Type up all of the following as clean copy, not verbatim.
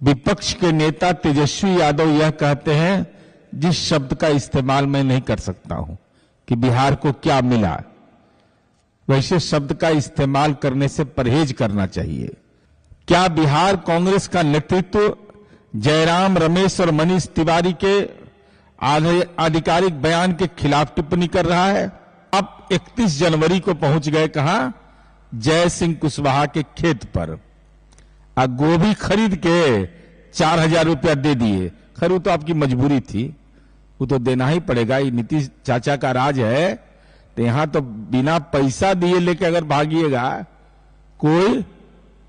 विपक्ष के नेता तेजस्वी यादव यह कहते हैं जिस शब्द का इस्तेमाल मैं नहीं कर सकता हूं कि बिहार को क्या मिला, वैसे शब्द का इस्तेमाल करने से परहेज करना चाहिए। क्या बिहार कांग्रेस का नेतृत्व जयराम रमेश और मनीष तिवारी के आधिकारिक बयान के खिलाफ टिप्पणी कर रहा है? आप 31 जनवरी को पहुंच गए कहां? जय सिंह कुशवाहा के खेत पर गोभी खरीद के 4,000 रुपया दे दिए। खैर वो तो आपकी मजबूरी थी, वो तो देना ही पड़ेगा, ये नीतीश चाचा का राज है। तो यहां तो बिना पैसा दिए लेके अगर भागिएगा कोई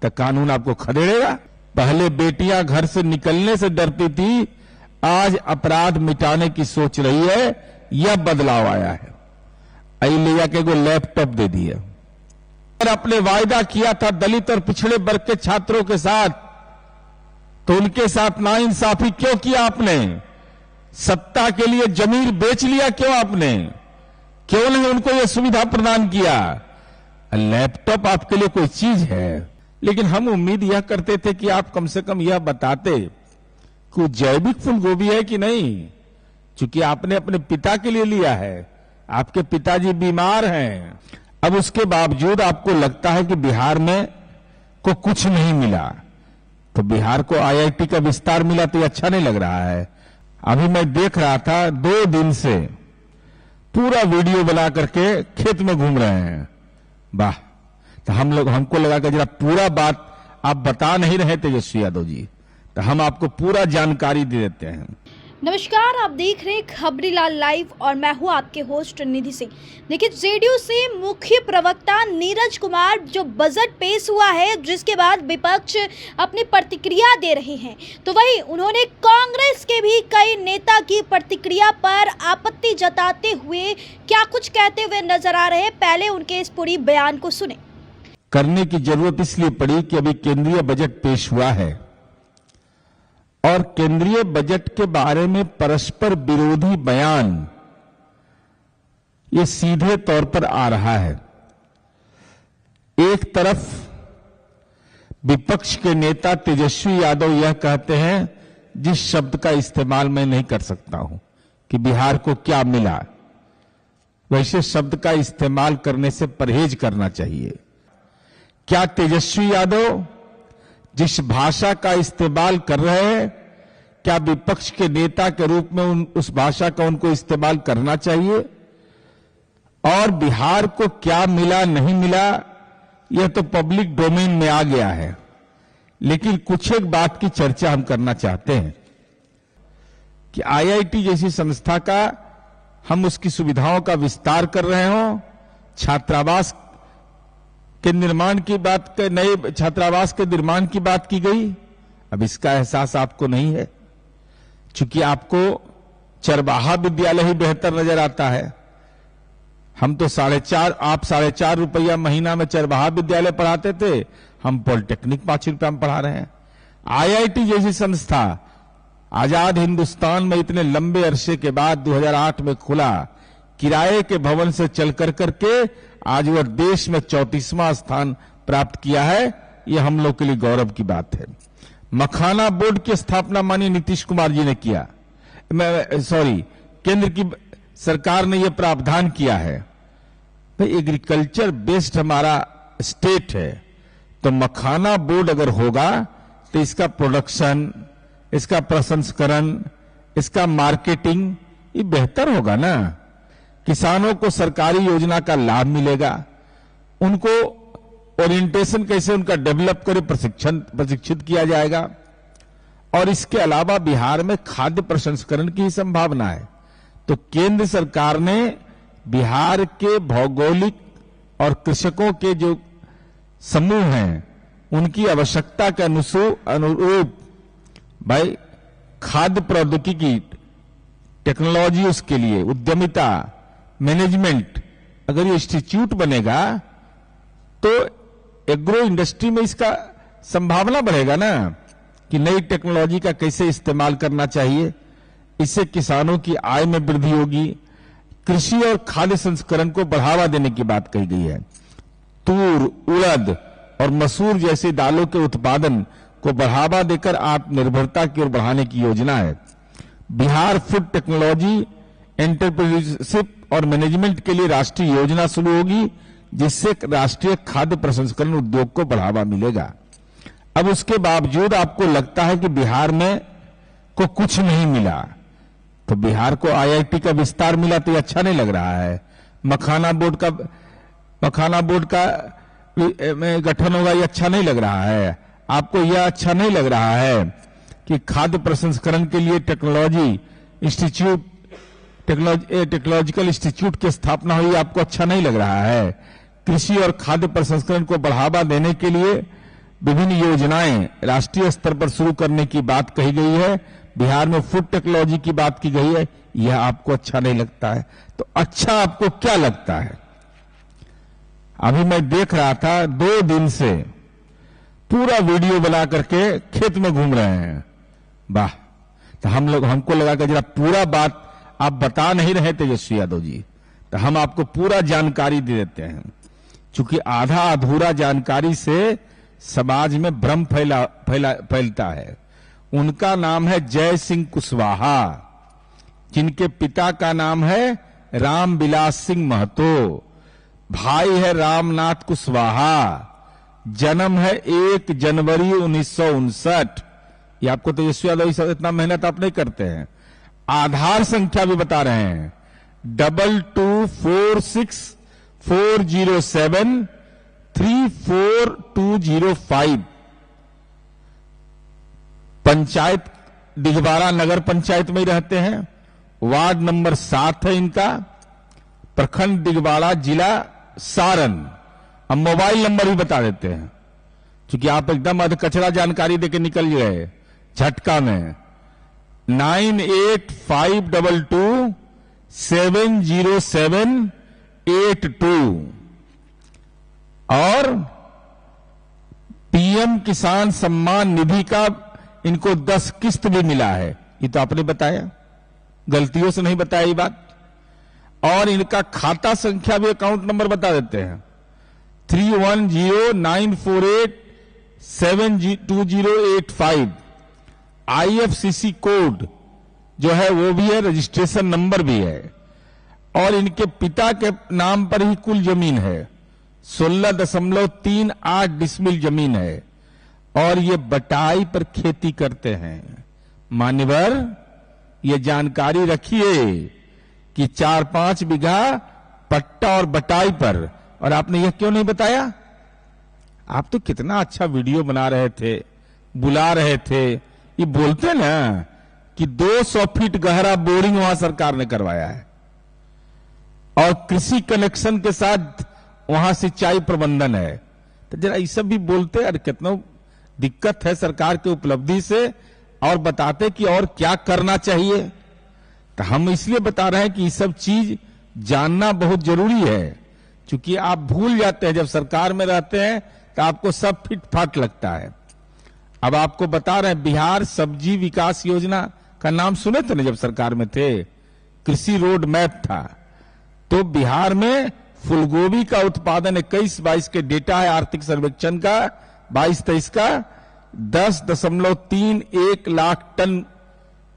तो कानून आपको खदेड़ेगा। पहले बेटियां घर से निकलने से डरती थी, आज अपराध मिटाने की सोच रही है। यह बदलाव आया है। ले जाके को लैपटॉप दे दिया। और अपने वायदा किया था दलित और पिछड़े वर्ग के छात्रों के साथ, तो उनके साथ नाइंसाफी क्यों किया आपने? सत्ता के लिए जमीन बेच लिया क्यों आपने? क्यों नहीं उनको यह सुविधा प्रदान किया? लैपटॉप आपके लिए कोई चीज है, लेकिन हम उम्मीद यह करते थे कि आप कम से कम यह बताते कि जैविक फूलगोभी है कि नहीं, क्योंकि आपने अपने पिता के लिए लिया है, आपके पिताजी बीमार हैं। अब उसके बावजूद आपको लगता है कि बिहार में को कुछ नहीं मिला, तो बिहार को आईआईटी का विस्तार मिला तो ये अच्छा नहीं लग रहा है। अभी मैं देख रहा था 2 दिन से पूरा वीडियो बना करके खेत में घूम रहे हैं। वाह, तो हमको लगा कि जरा पूरा बात आप बता नहीं रहे तेजस्वी यादव जी, तो हम आपको पूरा जानकारी दे देते हैं। नमस्कार, आप देख रहे हैं खबरीलाल लाइव और मैं हूं आपके होस्ट निधि सिंह। देखिए, जेडीयू से मुख्य प्रवक्ता नीरज कुमार जो बजट पेश हुआ है, जिसके बाद विपक्ष अपनी प्रतिक्रिया दे रहे हैं, तो वहीं उन्होंने कांग्रेस के भी कई नेता की प्रतिक्रिया पर आपत्ति जताते हुए क्या कुछ कहते हुए नजर आ रहे हैं। पहले उनके इस पूरी बयान को सुने। करने की जरूरत इसलिए पड़ी कि अभी केंद्रीय बजट पेश हुआ है और केंद्रीय बजट के बारे में परस्पर विरोधी बयान ये सीधे तौर पर आ रहा है। एक तरफ विपक्ष के नेता तेजस्वी यादव यह कहते हैं जिस शब्द का इस्तेमाल मैं नहीं कर सकता हूं कि बिहार को क्या मिला, वैसे शब्द का इस्तेमाल करने से परहेज करना चाहिए। क्या तेजस्वी यादव जिस भाषा का इस्तेमाल कर रहे हैं, क्या विपक्ष के नेता के रूप में उस भाषा का उनको इस्तेमाल करना चाहिए? और बिहार को क्या मिला नहीं मिला यह तो पब्लिक डोमेन में आ गया है, लेकिन कुछ एक बात की चर्चा हम करना चाहते हैं कि आईआईटी जैसी संस्था का हम उसकी सुविधाओं का विस्तार कर रहे हो, छात्रावास के निर्माण की बात, नए छात्रावास के निर्माण की बात की गई। अब इसका एहसास आपको नहीं है, चूंकि आपको चरवाहा विद्यालय ही बेहतर नजर आता है। हम तो 4.5 रुपया महीना में चरवाहा विद्यालय पढ़ाते थे, हम पॉलिटेक्निक 5 रुपया में पढ़ा रहे हैं। आईआईटी जैसी संस्था आजाद हिंदुस्तान में इतने लंबे अरसे के बाद 2008 में खुला, किराए के भवन से चल करके आज वह देश में 34वां स्थान प्राप्त किया है। यह हम लोग के लिए गौरव की बात है। मखाना बोर्ड की स्थापना माननीय नीतीश कुमार जी ने किया, केंद्र की सरकार ने यह प्रावधान किया है। भाई, एग्रीकल्चर बेस्ड हमारा स्टेट है, तो मखाना बोर्ड अगर होगा तो इसका प्रोडक्शन, इसका प्रसंस्करण, इसका मार्केटिंग ये बेहतर होगा ना। किसानों को सरकारी योजना का लाभ मिलेगा, उनको ओरिएंटेशन कैसे उनका डेवलप करे प्रशिक्षित किया जाएगा। और इसके अलावा बिहार में खाद्य प्रसंस्करण की संभावना है। तो केंद्र सरकार ने बिहार के भौगोलिक और कृषकों के जो समूह हैं उनकी आवश्यकता के अनुरूप भाई खाद्य प्रौद्योगिकी, टेक्नोलॉजी, उसके लिए उद्यमिता, मैनेजमेंट, अगर ये इंस्टीट्यूट बनेगा तो एग्रो इंडस्ट्री में इसका संभावना बढ़ेगा ना कि नई टेक्नोलॉजी का कैसे इस्तेमाल करना चाहिए। इससे किसानों की आय में वृद्धि होगी। कृषि और खाद्य संस्करण को बढ़ावा देने की बात कही गई है। तूर, उड़द और मसूर जैसी दालों के उत्पादन को बढ़ावा देकर आत्मनिर्भरता की ओर बढ़ाने की योजना है। बिहार फूड टेक्नोलॉजी एंटरप्रेन्योरशिप और मैनेजमेंट के लिए राष्ट्रीय योजना शुरू होगी, जिससे राष्ट्रीय खाद्य प्रसंस्करण उद्योग को बढ़ावा मिलेगा। अब उसके बावजूद आपको लगता है कि बिहार में को कुछ नहीं मिला, तो बिहार को आईआईटी का विस्तार मिला तो ये अच्छा नहीं लग रहा है। मखाना बोर्ड का में गठन होगा, ये अच्छा नहीं लग रहा है। आपको यह अच्छा नहीं लग रहा है कि खाद्य प्रसंस्करण के लिए टेक्नोलॉजिकल इंस्टीट्यूट की स्थापना हुई, आपको अच्छा नहीं लग रहा है। कृषि और खाद्य प्रसंस्करण को बढ़ावा देने के लिए विभिन्न योजनाएं राष्ट्रीय स्तर पर शुरू करने की बात कही गई है। बिहार में फूड टेक्नोलॉजी की बात की गई है, यह आपको अच्छा नहीं लगता है। तो अच्छा आपको क्या लगता है? अभी मैं देख रहा था 2 दिन से पूरा वीडियो बना करके खेत में घूम रहे हैं। वाह, तो हमको लगा कि जरा पूरा बात आप बता नहीं रहे तेजस्वी यादव जी, तो हम आपको पूरा जानकारी दे देते हैं। चूंकि आधा अधूरा जानकारी से समाज में भ्रम फैलता है। उनका नाम है जय सिंह कुशवाहा, जिनके पिता का नाम है रामविलास सिंह महतो, भाई है रामनाथ कुशवाहा, जन्म है 1 जनवरी 1959। ये आपको तेजस्वी यादव इतना मेहनत आप नहीं करते हैं। आधार संख्या भी बता रहे हैं 224640734205। पंचायत दिघवाड़ा नगर पंचायत में ही रहते हैं। वार्ड नंबर 7 है इनका। प्रखंड दिघवाड़ा, जिला सारण। अब मोबाइल नंबर भी बता देते हैं, क्योंकि आप एकदम अधकचरा जानकारी देके निकल गए झटका में। 9852270782 और पीएम किसान सम्मान निधि का इनको 10 किस्त भी मिला है। ये तो आपने बताया, गलतियों से नहीं बताया ये बात। और इनका खाता संख्या भी, अकाउंट नंबर बता देते हैं 3109487208 आईएफसीसी कोड जो है वो भी है, रजिस्ट्रेशन नंबर भी है। और इनके पिता के नाम पर ही कुल जमीन है 16.38 डिसमिल जमीन है। और ये बटाई पर खेती करते हैं। मान्यवर, ये जानकारी रखिए कि 4-5 बीघा पट्टा और बटाई पर। और आपने यह क्यों नहीं बताया? आप तो कितना अच्छा वीडियो बना रहे थे, बुला रहे थे। ये बोलते ना कि 200 फीट गहरा बोरिंग वहां सरकार ने करवाया है और कृषि कनेक्शन के साथ वहां सिंचाई प्रबंधन है। तो जरा ये सब भी बोलते, अरे कितना दिक्कत है सरकार की उपलब्धि से, और बताते कि और क्या करना चाहिए। तो हम इसलिए बता रहे हैं कि ये सब चीज जानना बहुत जरूरी है, क्योंकि आप भूल जाते हैं। जब सरकार में रहते हैं तो आपको सब फिट फाट लगता है। अब आपको बता रहे हैं, बिहार सब्जी विकास योजना का नाम सुने थे ना जब सरकार में थे? कृषि रोड मैप था। तो बिहार में फूलगोभी का उत्पादन 21-22 के डेटा है आर्थिक सर्वेक्षण का, 22-23 का 10.31 लाख टन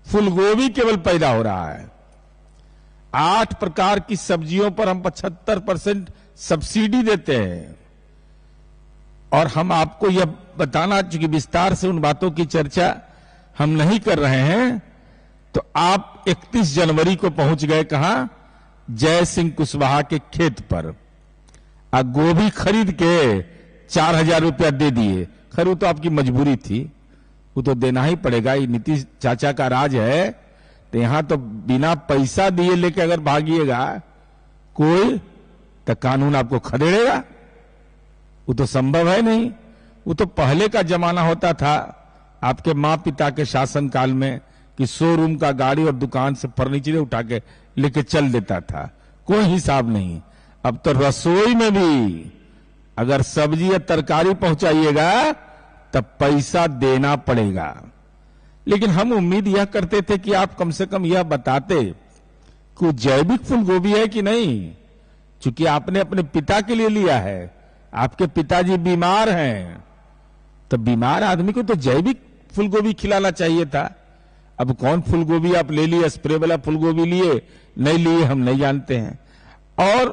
फूलगोभी केवल पैदा हो रहा है। 8 प्रकार की सब्जियों पर हम 75% सब्सिडी देते हैं। और हम आपको यह बताना, चूंकि विस्तार से उन बातों की चर्चा हम नहीं कर रहे हैं, तो आप 31 जनवरी को पहुंच गए कहां? जय सिंह कुशवाहा के खेत पर। गोभी खरीद के 4000 रुपया दे दिए। खैर वो तो आपकी मजबूरी थी, वो तो देना ही पड़ेगा, ये नीतीश चाचा का राज है। तो यहां तो बिना पैसा दिए लेके अगर भागिएगा कोई, तो कानून आपको खदेड़ेगा। वो तो संभव है नहीं। वो तो पहले का जमाना होता था आपके माँ पिता के शासन काल में कि शोरूम का गाड़ी और दुकान से फर्नीचर उठा के लेके चल देता था, कोई हिसाब नहीं। अब तो रसोई में भी अगर सब्जी या तरकारी पहुंचाइएगा तब पैसा देना पड़ेगा। लेकिन हम उम्मीद यह करते थे कि आप कम से कम यह बताते कि जैविक फूलगोभी है कि नहीं, क्योंकि आपने अपने पिता के लिए लिया है। आपके पिताजी बीमार हैं तो बीमार आदमी को तो जैविक फूलगोभी खिलाना चाहिए था। अब कौन फूलगोभी आप ले लिए, स्प्रे वाला फूलगोभी लिए नहीं लिए हम नहीं जानते हैं। और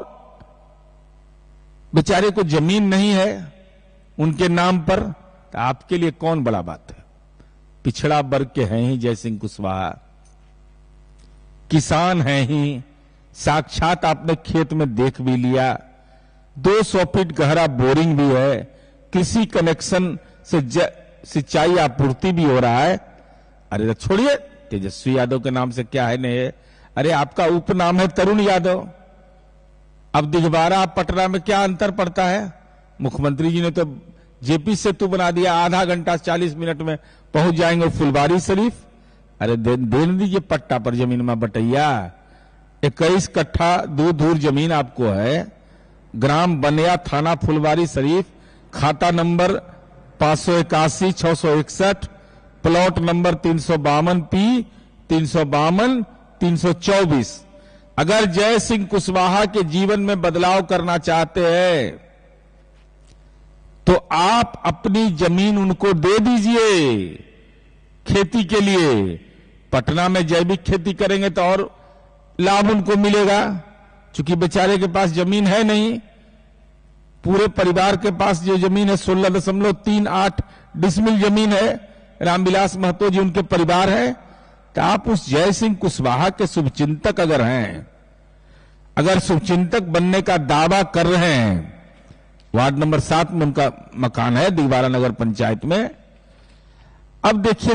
बेचारे को जमीन नहीं है उनके नाम पर, तो आपके लिए कौन बड़ा बात है। पिछड़ा वर्ग के हैं ही जयसिंह कुशवाहा, किसान हैं ही, साक्षात आपने खेत में देख भी लिया, 200 फीट गहरा बोरिंग भी है, कृषि कनेक्शन से सिंचाई आपूर्ति भी हो रहा है। अरे छोड़िए तेजस्वी यादव के नाम से क्या है नहीं, अरे आपका उपनाम है तरुण यादव। अब दिघवारा पटना में क्या अंतर पड़ता है। मुख्यमंत्री जी ने तो जेपी सेतु बना दिया, आधा घंटा 40 मिनट में पहुंच जाएंगे फुलवारी शरीफ। अरे दे दीजिए पट्टा पर जमीन में बटैया। 21 कट्ठा दूर जमीन आपको है, ग्राम बनिया, थाना फुलवारी शरीफ, खाता नंबर 581 661, प्लॉट नंबर 352 P 352 324। अगर जय सिंह कुशवाहा के जीवन में बदलाव करना चाहते हैं तो आप अपनी जमीन उनको दे दीजिए खेती के लिए। पटना में जैविक खेती करेंगे तो और लाभ उनको मिलेगा, क्योंकि बेचारे के पास जमीन है नहीं। पूरे परिवार के पास जो जमीन है 16.38 डिसमिल जमीन है, रामविलास महतो जी उनके परिवार है। तो आप उस जय सिंह कुशवाहा के शुभचिंतक अगर हैं, अगर शुभचिंतक बनने का दावा कर रहे हैं, वार्ड नंबर 7 में उनका मकान है दिघवारा नगर पंचायत में। अब देखिए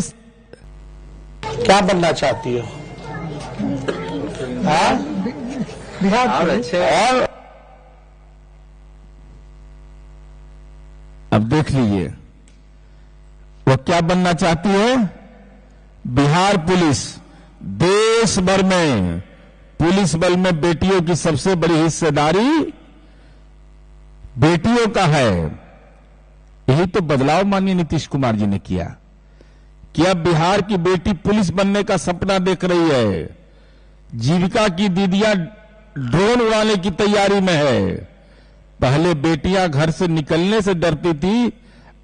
क्या बनना चाहती हो? बिहार अच्छे। और अब देख लीजिए वो क्या बनना चाहती है। बिहार पुलिस देश भर में पुलिस बल में बेटियों की सबसे बड़ी हिस्सेदारी बेटियों का है। यही तो बदलाव माननीय नीतीश कुमार जी ने किया कि अब बिहार की बेटी पुलिस बनने का सपना देख रही है। जीविका की दीदियां ड्रोन उड़ाने की तैयारी में है। पहले बेटियां घर से निकलने से डरती थी,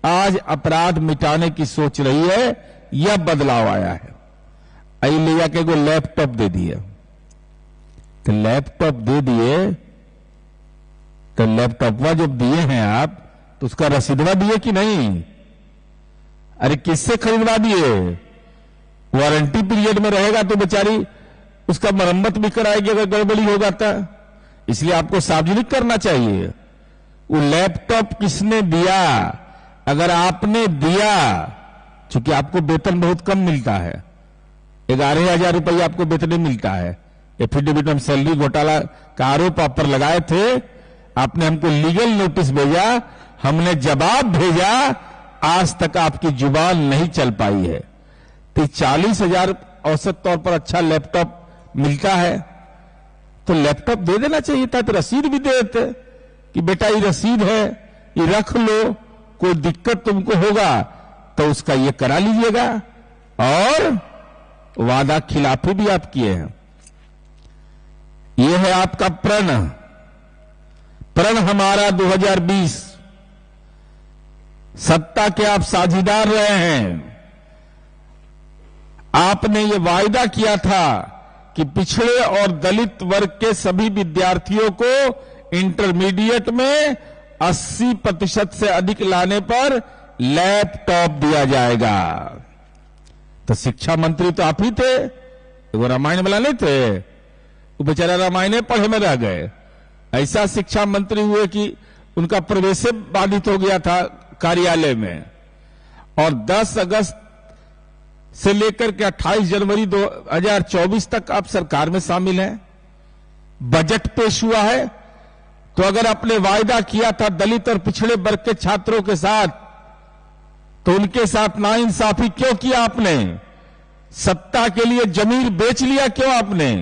आज अपराध मिटाने की सोच रही है। यह बदलाव आया है। आई ले जाके को लैपटॉप दे दिए, तो लैपटॉप दे दिए तो लैपटॉपवा जब दिए हैं आप तो उसका रसीदवा दिए कि नहीं। अरे किससे खरीदवा दिए। वारंटी पीरियड में रहेगा तो बेचारी उसका मरम्मत भी कराएगी अगर गड़बड़ी हो जाता। इसलिए आपको सार्वजनिक करना चाहिए वो लैपटॉप किसने दिया। अगर आपने दिया, चूंकि आपको वेतन बहुत कम मिलता है, 11,000 रुपया आपको वेतन मिलता है। एफिडेविट में सैलरी घोटाला का आरोप आप पर लगाए थे, आपने हमको लीगल नोटिस भेजा, हमने जवाब भेजा, आज तक आपकी जुबान नहीं चल पाई है। तो 40,000 औसत तौर पर अच्छा लैपटॉप मिलता है, तो लैपटॉप दे देना चाहिए था। तो रसीद भी दे देते कि बेटा ये रसीद है, ये रख लो, कोई दिक्कत तुमको होगा तो उसका ये करा लीजिएगा। और वादा खिलाफी भी आप किए हैं। ये है आपका प्रण हमारा 2020। सत्ता के आप साझीदार रहे हैं। आपने ये वायदा किया था कि पिछड़े और दलित वर्ग के सभी विद्यार्थियों को इंटरमीडिएट में 80% से अधिक लाने पर लैपटॉप दिया जाएगा। तो शिक्षा मंत्री तो आप ही थे, वो रामायण वाला नहीं थे, वो बेचारा रामायण पढ़े में रह गए। ऐसा शिक्षा मंत्री हुए कि उनका प्रवेश बाधित हो गया था कार्यालय में। और 10 अगस्त से लेकर के 28 जनवरी 2024 तक आप सरकार में शामिल हैं। बजट पेश हुआ है, तो अगर आपने वायदा किया था दलित और पिछड़े वर्ग के छात्रों के साथ, तो उनके साथ नाइंसाफी क्यों किया आपने। सत्ता के लिए जमीन बेच लिया क्यों आपने,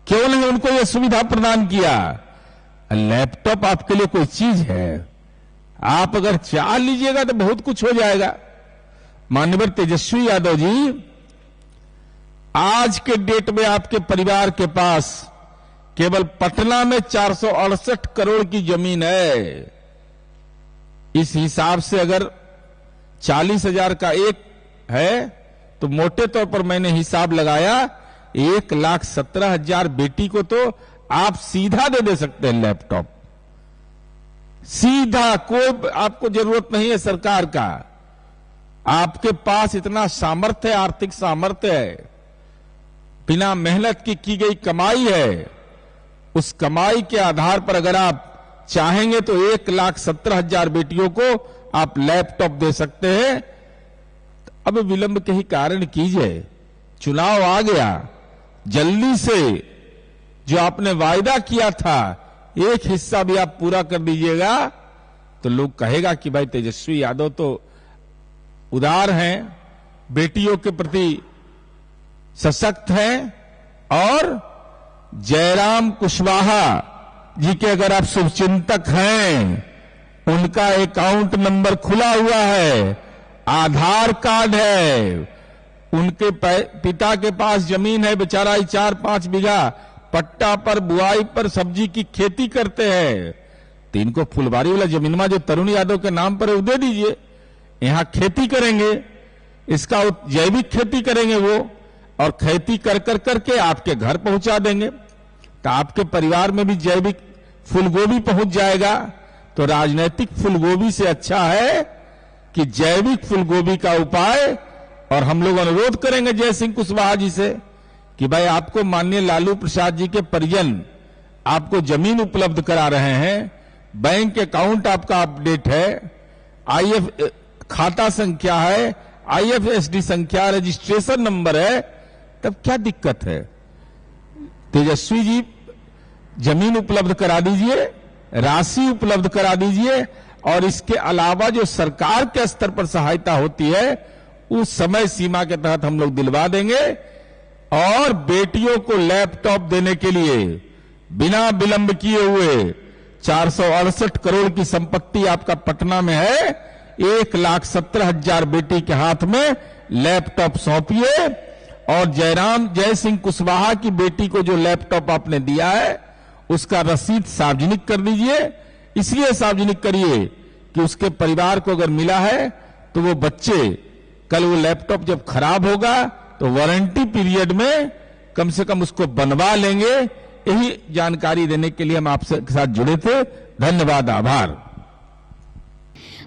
क्यों नहीं उनको यह सुविधा प्रदान किया। लैपटॉप आपके लिए कोई चीज है, आप अगर चाह लीजिएगा तो बहुत कुछ हो जाएगा। माननीय तेजस्वी यादव जी, आज के डेट में आपके परिवार के पास केवल पटना में 468 करोड़ की जमीन है। इस हिसाब से अगर 40,000 का एक है, तो मोटे तौर पर मैंने हिसाब लगाया 1,17,000 बेटी को तो आप सीधा दे सकते हैं लैपटॉप, सीधा। कोई आपको जरूरत नहीं है सरकार का, आपके पास इतना सामर्थ्य है, आर्थिक सामर्थ्य है, बिना मेहनत की गई कमाई है। उस कमाई के आधार पर अगर आप चाहेंगे तो 1,17,000 बेटियों को आप लैपटॉप दे सकते हैं। अब विलंब के ही कारण कीजिए, चुनाव आ गया, जल्दी से जो आपने वायदा किया था एक हिस्सा भी आप पूरा कर दीजिएगा, तो लोग कहेगा कि भाई तेजस्वी यादव तो उदार हैं, बेटियों के प्रति सशक्त हैं। और जयराम कुशवाहा जी के अगर आप शुभचिंतक हैं, उनका अकाउंट नंबर खुला हुआ है, आधार कार्ड है, उनके पिता के पास जमीन है, बेचारा 4-5 बीघा पट्टा पर बुआई पर सब्जी की खेती करते हैं। तो इनको फुलवारी वाला जमीन में जो तरुण यादव के नाम पर है वो दे दीजिए, यहां खेती करेंगे, इसका जैविक खेती करेंगे वो, और खेती कर करके आपके घर पहुंचा देंगे, तो आपके परिवार में भी जैविक फूलगोभी पहुंच जाएगा। तो राजनीतिक फूलगोभी से अच्छा है कि जैविक फूलगोभी का उपाय। और हम लोग अनुरोध करेंगे जय सिंह कुशवाहा जी से कि भाई आपको माननीय लालू प्रसाद जी के परिजन आपको जमीन उपलब्ध करा रहे हैं, बैंक अकाउंट आपका अपडेट है, खाता संख्या है, IFSD संख्या, रजिस्ट्रेशन नंबर है, तब क्या दिक्कत है? तेजस्वी जी जमीन उपलब्ध करा दीजिए, राशि उपलब्ध करा दीजिए, और इसके अलावा जो सरकार के स्तर पर सहायता होती है उस समय सीमा के तहत हम लोग दिलवा देंगे। और बेटियों को लैपटॉप देने के लिए बिना विलंब किए हुए 468 करोड़ की संपत्ति आपका पटना में है, 1,17,000 बेटी के हाथ में लैपटॉप सौंपिए। और जय सिंह कुशवाहा की बेटी को जो लैपटॉप आपने दिया है उसका रसीद सार्वजनिक कर दीजिए। इसलिए सार्वजनिक करिए कि उसके परिवार को अगर मिला है तो वो बच्चे कल वो लैपटॉप जब खराब होगा तो वारंटी पीरियड में कम से कम उसको बनवा लेंगे। यही जानकारी देने के लिए हम आपसे साथ जुड़े थे। धन्यवाद, आभार।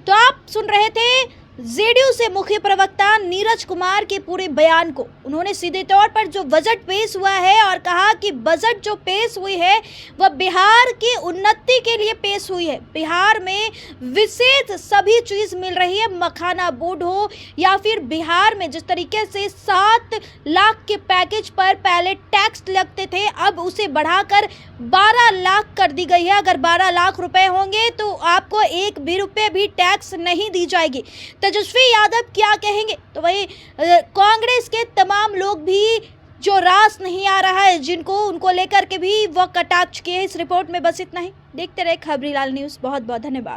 तो आप सुन रहे थे जेडीयू से मुख्य प्रवक्ता नीरज कुमार के पूरे बयान को। उन्होंने सीधे तौर पर जो बजट पेश हुआ है और कहा कि बजट जो पेश हुई है वह बिहार की उन्नति के लिए पेश हुई है। बिहार में विशेष सभी चीज मिल रही है, मखाना बोर्ड हो या फिर बिहार में जिस तरीके से 7 लाख के पैकेज पर पहले टैक्स लगते थे अब उसे बढ़ाकर 12 लाख कर दी गई है। अगर 12 लाख रुपए होंगे तो आपको 1 भी रुपए भी टैक्स नहीं दी जाएगी। तेजस्वी यादव क्या कहेंगे, तो वही कांग्रेस के तमाम लोग भी जो रास नहीं आ रहा है जिनको, उनको लेकर के भी वह कटाक्ष किए। इस रिपोर्ट में बस इतना ही। देखते रहे खबरीलाल न्यूज़। बहुत बहुत धन्यवाद।